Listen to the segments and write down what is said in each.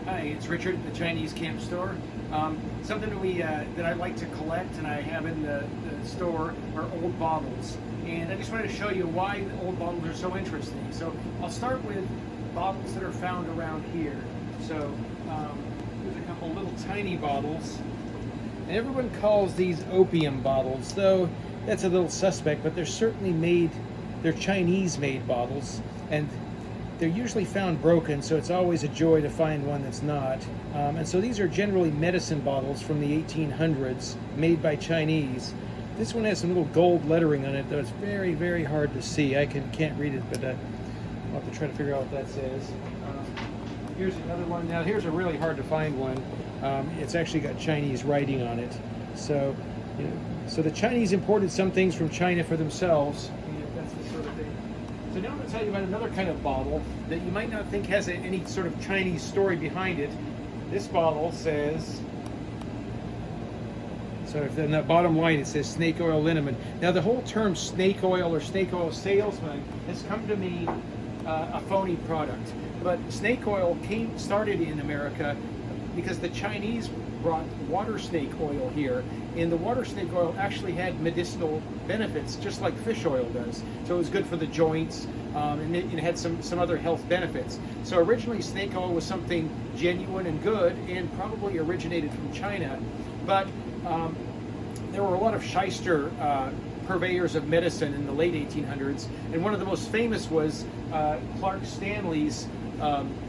Hi, it's Richard at the Chinese Camp Store. Something that I like to collect and I have in the store are old bottles. And I just wanted to show you why the old bottles are so interesting. So I'll start with bottles that are found around here. So here's a couple little tiny bottles. And everyone calls these opium bottles, though that's a little suspect, but they're Chinese-made bottles. And they're usually found broken, so it's always a joy to find one that's not. And so these are generally medicine bottles from the 1800s, made by Chinese. This one has some little gold lettering on it, though it's very, very hard to see. I can't read it, but I'll have to try to figure out what that says. Here's another one. Now, here's a really hard to find one. It's actually got Chinese writing on it. So, so the Chinese imported some things from China for themselves. That's the sort of thing. So now I'm going to tell you about another kind of bottle that you might not think has any sort of Chinese story behind it. This bottle says, so if in the bottom line it says snake oil liniment. Now the whole term snake oil or snake oil salesman has come to me a phony product. But snake oil started in America because the Chinese brought water snake oil here, and the water snake oil actually had medicinal benefits, just like fish oil does. So it was good for the joints, and it had some other health benefits. So originally snake oil was something genuine and good, and probably originated from China. But there were a lot of shyster purveyors of medicine in the late 1800s, and one of the most famous was Clark Stanley's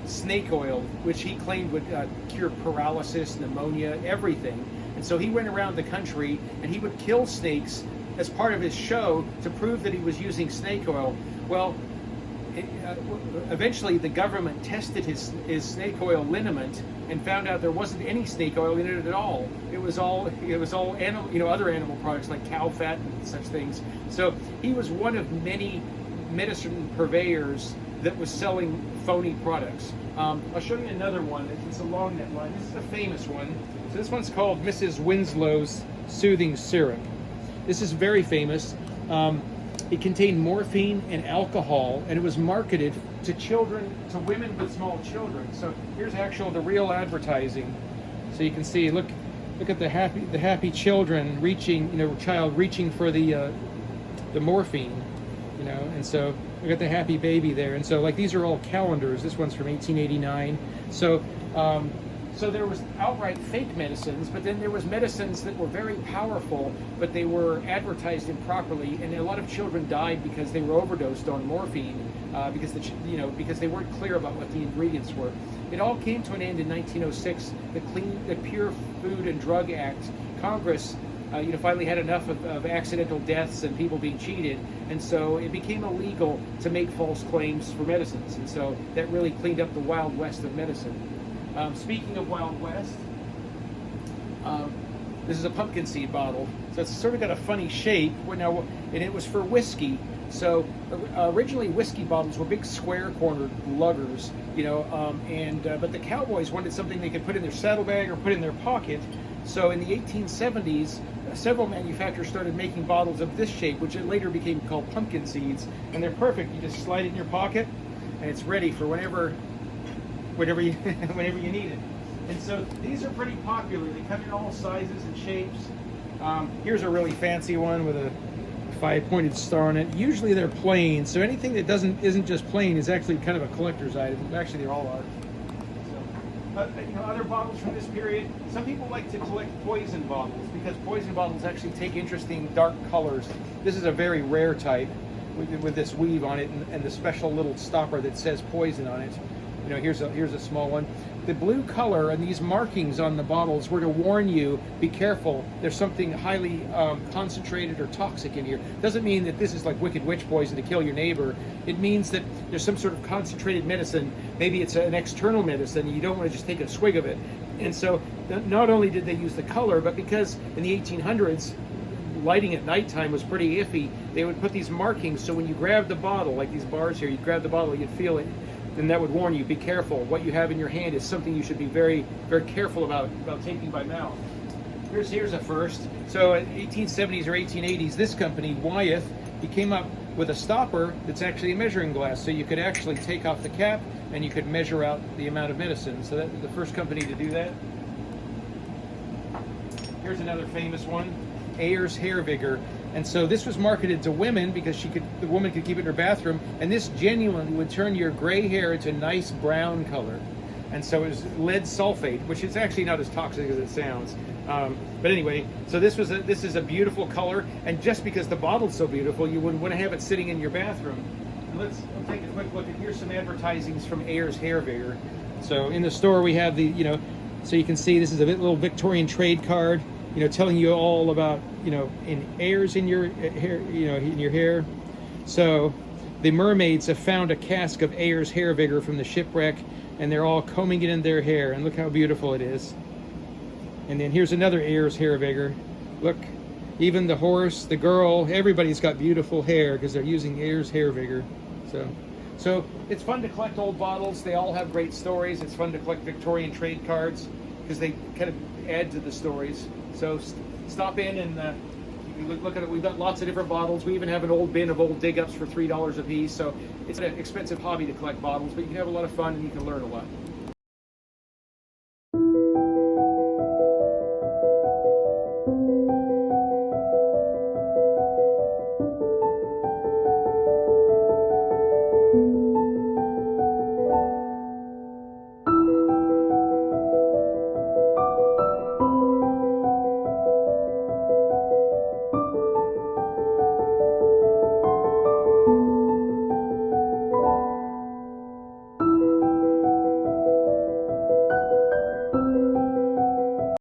snake oil, which he claimed would cure paralysis, pneumonia, everything. And so he went around the country and he would kill snakes as part of his show to prove that he was using snake oil. Well, eventually the government tested his snake oil liniment and found out there wasn't any snake oil in it at all. It was all animal, other animal products like cow fat and such things. So he was one of many medicine purveyors that was selling phony products. I'll show you another one. It's along that line. This is a famous one. So this one's called Mrs. Winslow's Soothing Syrup. This is very famous. It contained morphine and alcohol, and it was marketed to children, to women with small children. So here's the real advertising. So you can see, look at the happy children reaching, child reaching for the morphine, and so we got the happy baby there. And so, like, these are all calendars. This one's from 1889. So so there was outright fake medicines, but then there was medicines that were very powerful, but they were advertised improperly, and a lot of children died because they were overdosed on morphine, because they weren't clear about what the ingredients were. It all came to an end in 1906. The Pure Food and Drug Act, Congress finally had enough of accidental deaths and people being cheated, and so it became illegal to make false claims for medicines, and so that really cleaned up the Wild West of medicine. Speaking of Wild West, this is a pumpkin seed bottle, so it's sort of got a funny shape, and it was for whiskey. So originally whiskey bottles were big square-cornered luggers, but the cowboys wanted something they could put in their saddlebag or put in their pocket. So in the 1870s, several manufacturers started making bottles of this shape, which later became called pumpkin seeds, and they're perfect. You just slide it in your pocket, and it's ready for whenever you need it. And so these are pretty popular. They come in all sizes and shapes. Here's a really fancy one with a 5-pointed star on it. Usually they're plain, so anything that isn't just plain is actually kind of a collector's item. Actually, they all are. Other bottles from this period. Some people like to collect poison bottles because poison bottles actually take interesting dark colors. This is a very rare type with this weave on it and the special little stopper that says poison on it. Here's a small one. The blue color and these markings on the bottles were to warn you, be careful, there's something highly concentrated or toxic in here. Doesn't mean that this is like wicked witch poison to kill your neighbor. It means that there's some sort of concentrated medicine. Maybe it's an external medicine and you don't want to just take a swig of it. And so not only did they use the color, but because in the 1800s, lighting at nighttime was pretty iffy, they would put these markings so when you grab the bottle, like these bars here, you'd grab the bottle, you'd feel it, and that would warn you, be careful. What you have in your hand is something you should be very, very careful about taking by mouth. Here's a first. So in 1870s or 1880s, this company, Wyeth, he came up with a stopper that's actually a measuring glass. So you could actually take off the cap, and you could measure out the amount of medicine. So that was the first company to do that. Here's another famous one, Ayers Hair Vigor. And so this was marketed to women because the woman could keep it in her bathroom, and this genuinely would turn your gray hair into a nice brown color. And so it was lead sulfate, which is actually not as toxic as it sounds. But anyway, so this is a beautiful color, and just because the bottle's so beautiful, you would want to have it sitting in your bathroom. And let's take a quick look at, here's some advertisings from Ayers Hair Vigor. So in the store we have so you can see this is a little Victorian trade card, telling you all about, in Ayers in your hair, in your hair. So the mermaids have found a cask of Ayers Hair Vigor from the shipwreck, and they're all combing it in their hair, and look how beautiful it is. And then here's another Ayers Hair Vigor. Look, even the horse, the girl, everybody's got beautiful hair because they're using Ayers Hair Vigor. So it's fun to collect old bottles. They all have great stories. It's fun to collect Victorian trade cards because they kind of add to the stories. So stop in and look at it. We've got lots of different bottles. We even have an old bin of old dig-ups for $3 a piece. So it's an expensive hobby to collect bottles, but you can have a lot of fun and you can learn a lot.